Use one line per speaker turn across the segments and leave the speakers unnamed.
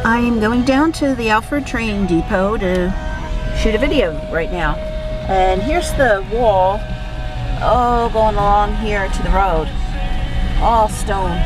I'm going down to the Alford train depot to shoot a video right now. And here's the wall, going along here to the road. All stone.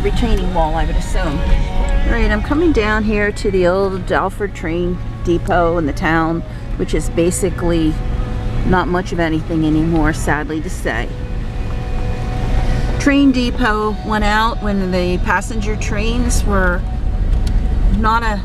Retaining wall, I would assume. Alright, I'm coming down here to the old Alford train depot in the town, which is basically not much of anything anymore, sadly to say. Train depot went out when the passenger trains were not a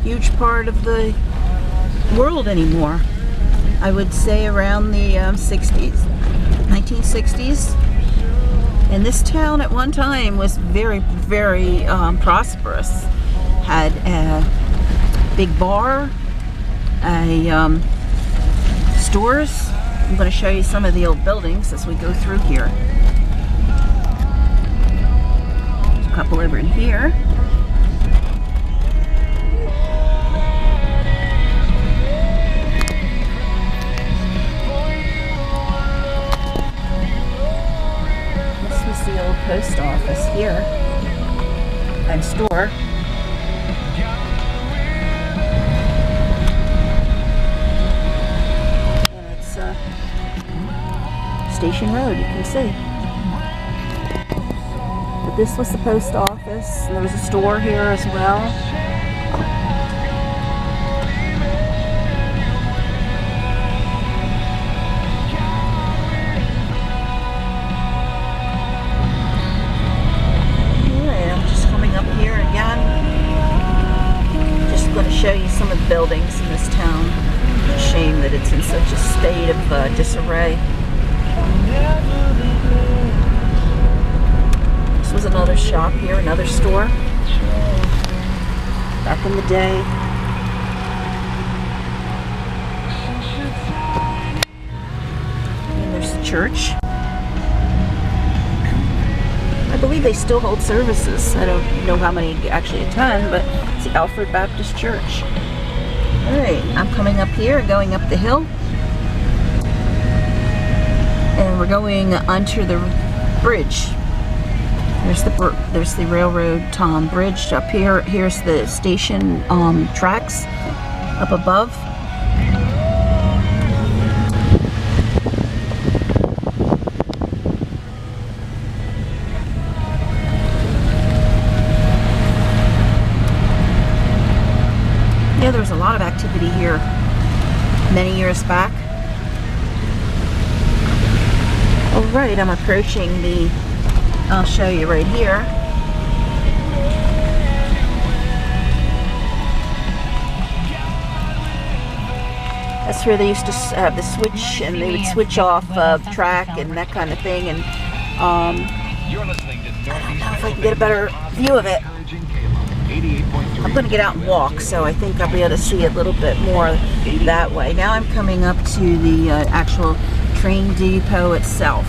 huge part of the world anymore. I would say around the 60s, 1960s. And this town at one time was very, very prosperous. Had a big bar, stores. I'm going to show you some of the old buildings as we go through here. There's a couple over in here. This was the old post office here and store. Station Road, you can see. But this was the post office. There was a store here as well. Alright, I'm just coming up here again. Just going to show you some of the buildings in this town. It's a shame that it's in such a state of disarray. This was another shop here, another store. Back in the day. And there's the church. I believe they still hold services. I don't know how many actually attend, but it's the Alford Baptist Church. Alright, I'm coming up here, going up the hill. And we're going onto the bridge. There's the railroad bridge up here. Here's the station tracks up above. Yeah, there was a lot of activity here many years back. Alright, I'm approaching the, I'll show you right here. That's where they used to have the switch, and they would switch off track and that kind of thing. And I don't know if I can get a better view of it. I'm going to get out and walk, so I think I'll be able to see a little bit more that way. Now I'm coming up to the actual train depot itself.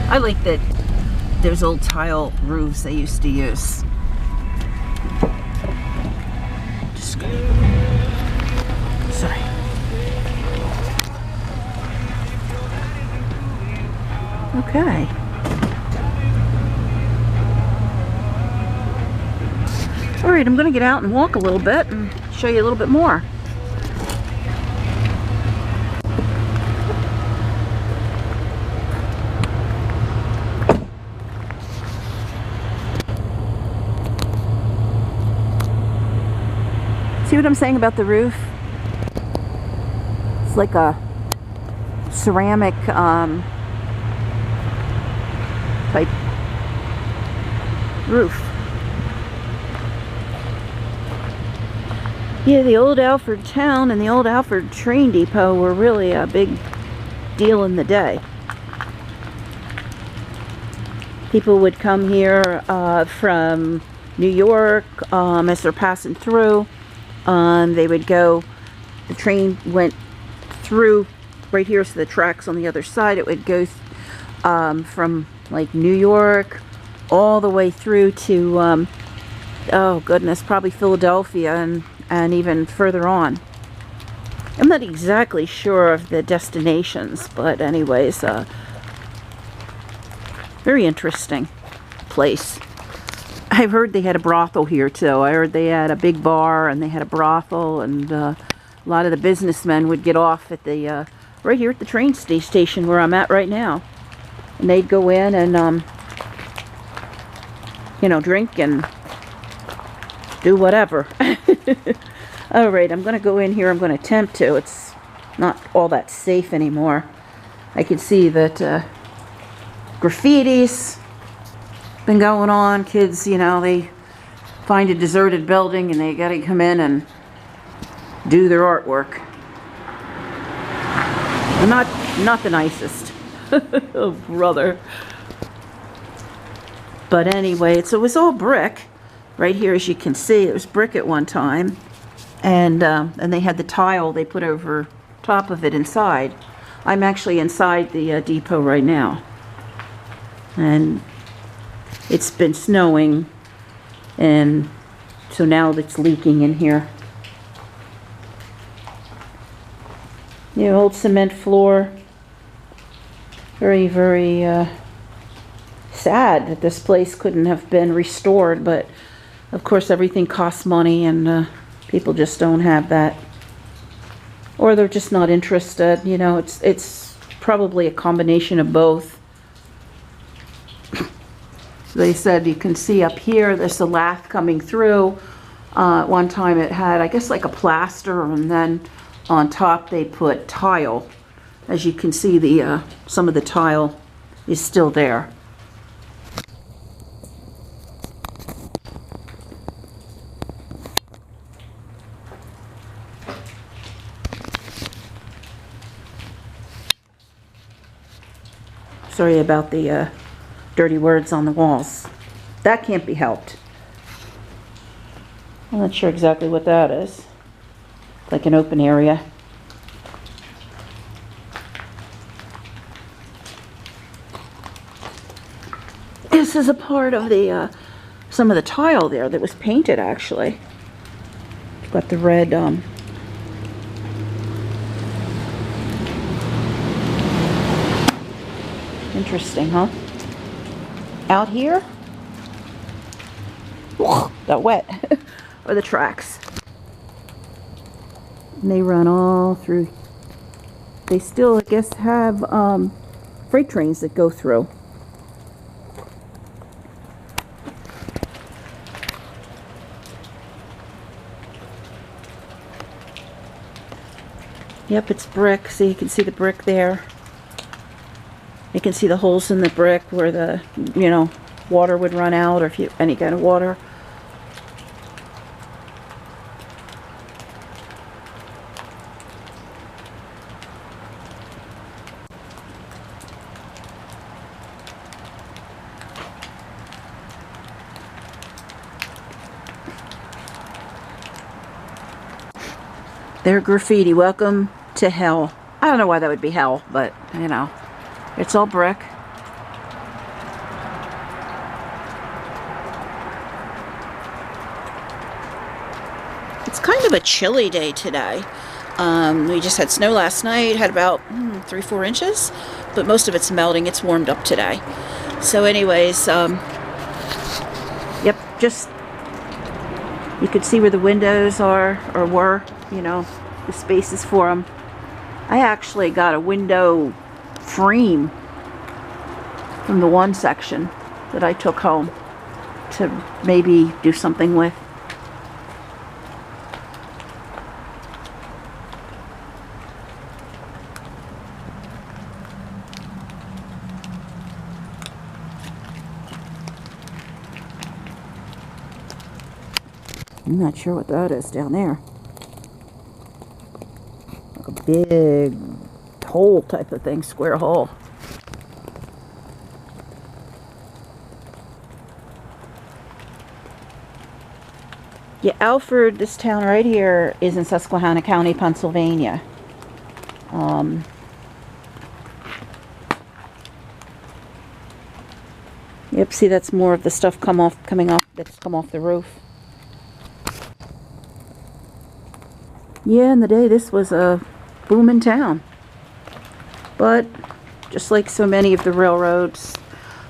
I like that there's old tile roofs they used to use. Just gonna, sorry. Okay. Alright, I'm going to get out and walk a little bit and show you a little bit more. See what I'm saying about the roof? It's like a ceramic type roof. Yeah, the old Alford town and the old Alford train depot were really a big deal in the day. People would come here from New York as they're passing through. They would go, the train went through, right here's the tracks on the other side. It would go from like New York all the way through to, oh goodness, probably Philadelphia and even further on. I'm not exactly sure of the destinations, but anyways, very interesting place. I've heard they had a brothel here too. I heard they had a big bar and they had a brothel, and a lot of the businessmen would get off at the right here at the train station where I'm at right now, and they'd go in and you know, drink and do whatever. All right, I'm going to go in here. I'm going to attempt to. It's not all that safe anymore. I can see that graffiti's been going on. Kids, you know, they find a deserted building and they got to come in and do their artwork. Not the nicest. Oh, brother. But anyway, it was all brick. Right here, as you can see, it was brick at one time. And they had the tile they put over top of it inside. I'm actually inside the depot right now. And it's been snowing, and so now it's leaking in here. The old cement floor. Very, very sad that this place couldn't have been restored, but of course everything costs money, and people just don't have that, or they're just not interested. You know, it's probably a combination of both. They said you can see up here there's a lath coming through. At one time it had, I guess, like a plaster, and then on top they put tile. As you can see, the some of the tile is still there. Sorry about the dirty words on the walls. That can't be helped. I'm not sure exactly what that is. Like an open area. This is a part of the some of the tile there that was painted, actually. Got the red interesting, huh? Out here? Got wet. Or the tracks. And they run all through. They still, I guess, have freight trains that go through. Yep, it's brick. So you can see the brick there. You can see the holes in the brick where the, you know, water would run out, or if you any kind of water. Their graffiti, welcome to hell. I don't know why that would be hell, but, you know, it's all brick. It's kind of a chilly day today. We just had snow last night, had about 3-4 inches, but most of it's melting. It's warmed up today. So anyways, yep, just, you could see where the windows are, or were, you know, the spaces for them. I actually got a window frame from the one section that I took home to maybe do something with. I'm not sure what that is down there. Like a big hole type of thing, square hole. Yeah, Alford, this town right here, is in Susquehanna County, Pennsylvania. Yep, see, that's more of the stuff coming off that's come off the roof. Yeah, in the day, this was a booming town. But just like so many of the railroads,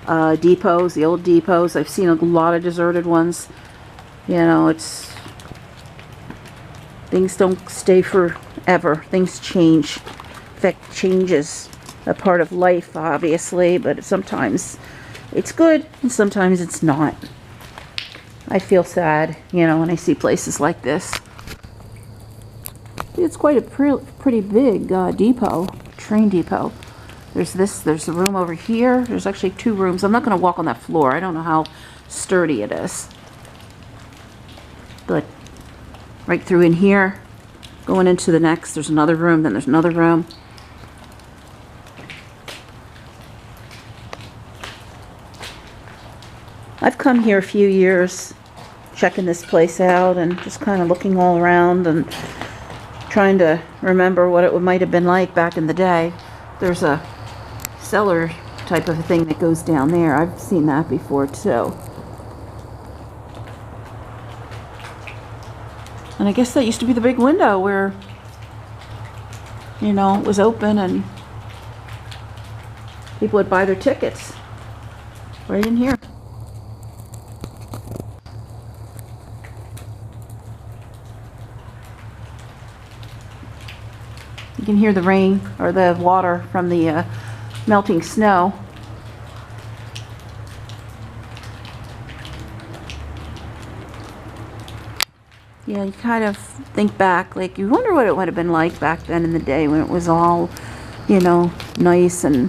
depots, the old depots. I've seen a lot of deserted ones. You know, it's, things don't stay forever. Things change. In fact, change is a part of life, obviously, but sometimes it's good and sometimes it's not. I feel sad, you know, when I see places like this. It's quite a pretty big depot, train depot. There's a room over here. There's actually 2 rooms. I'm not going to walk on that floor. I don't know how sturdy it is. But right through in here, going into the next, there's another room, then there's another room. I've come here a few years, checking this place out and just kind of looking all around and trying to remember what it might have been like back in the day. There's a cellar type of a thing that goes down there. I've seen that before too. And I guess that used to be the big window where, you know, it was open and people would buy their tickets right in here. You can hear the rain or the water from the melting snow. Yeah, you kind of think back, like you wonder what it would have been like back then in the day when it was all, you know, nice and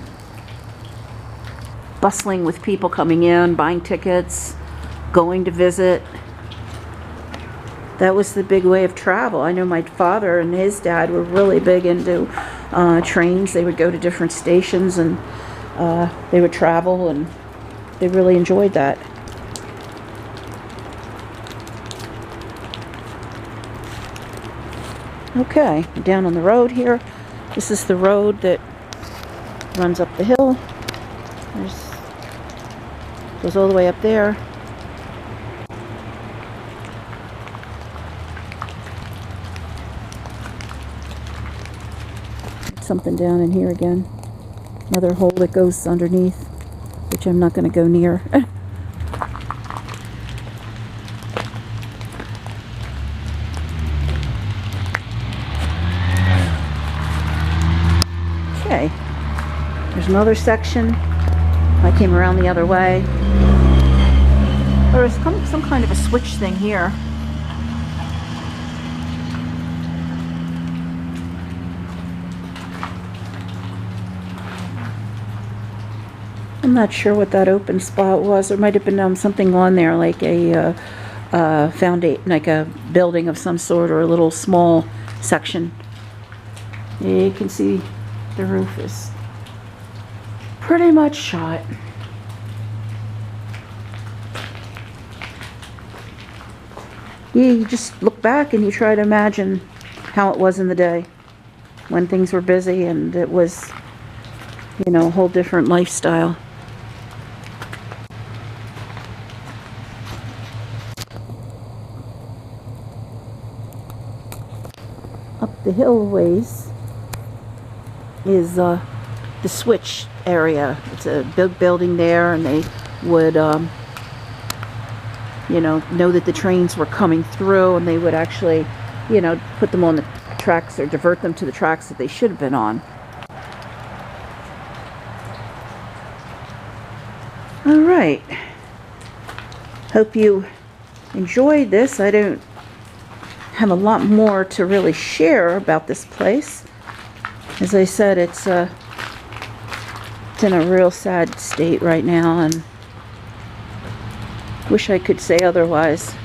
bustling with people coming in, buying tickets, going to visit. That was the big way of travel. I know my father and his dad were really big into trains. They would go to different stations and they would travel, and they really enjoyed that. Okay, down on the road here. This is the road that runs up the hill. Goes all the way up there. Something down in here again. Another hole that goes underneath, which I'm not going to go near. Okay. There's another section. I came around the other way. There's some kind of a switch thing here. I'm not sure what that open spot was. There might have been something on there, like a foundation, like a building of some sort, or a little small section. You can see the roof is pretty much shot. Yeah, you just look back and you try to imagine how it was in the day when things were busy and it was, you know, a whole different lifestyle. Up the hill ways is the switch area. It's a big building there, and they would you know that the trains were coming through, and they would actually, you know, put them on the tracks or divert them to the tracks that they should have been on. All right. Hope you enjoyed this. I don't have a lot more to really share about this place. As I said, it's in a real sad state right now, and wish I could say otherwise.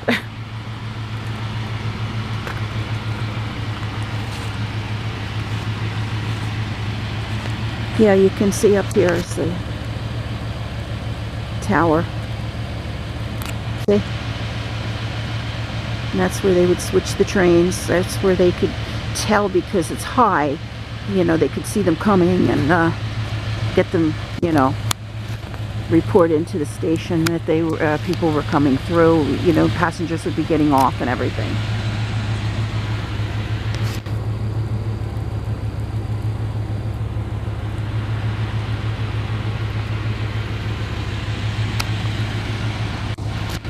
Yeah, you can see up here is the tower. See? And that's where they would switch the trains. That's where they could tell, because it's high, you know, they could see them coming and get them, you know, report into the station that they were, people were coming through, you know, passengers would be getting off and everything.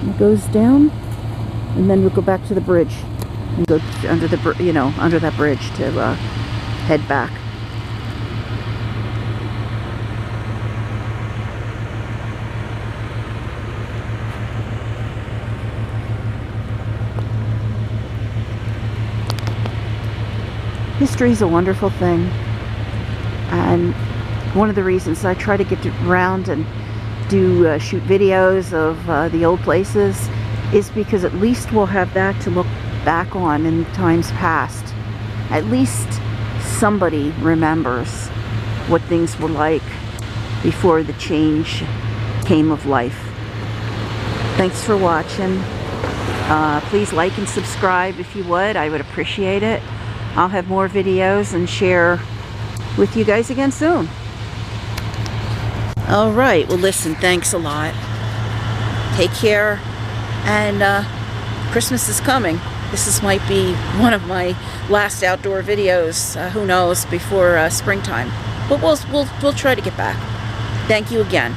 And it goes down, and then we'll go back to the bridge and go under the, you know, under that bridge to head back. History is a wonderful thing, and one of the reasons I try to get around and do shoot videos of the old places is because at least we'll have that to look back on in times past. At least somebody remembers what things were like before the change came of life. Thanks for watching. Please like and subscribe if you would. I would appreciate it. I'll have more videos and share with you guys again soon. Alright, well listen, thanks a lot. Take care, and Christmas is coming. Might be one of my last outdoor videos, who knows, before springtime. But we'll try to get back. Thank you again.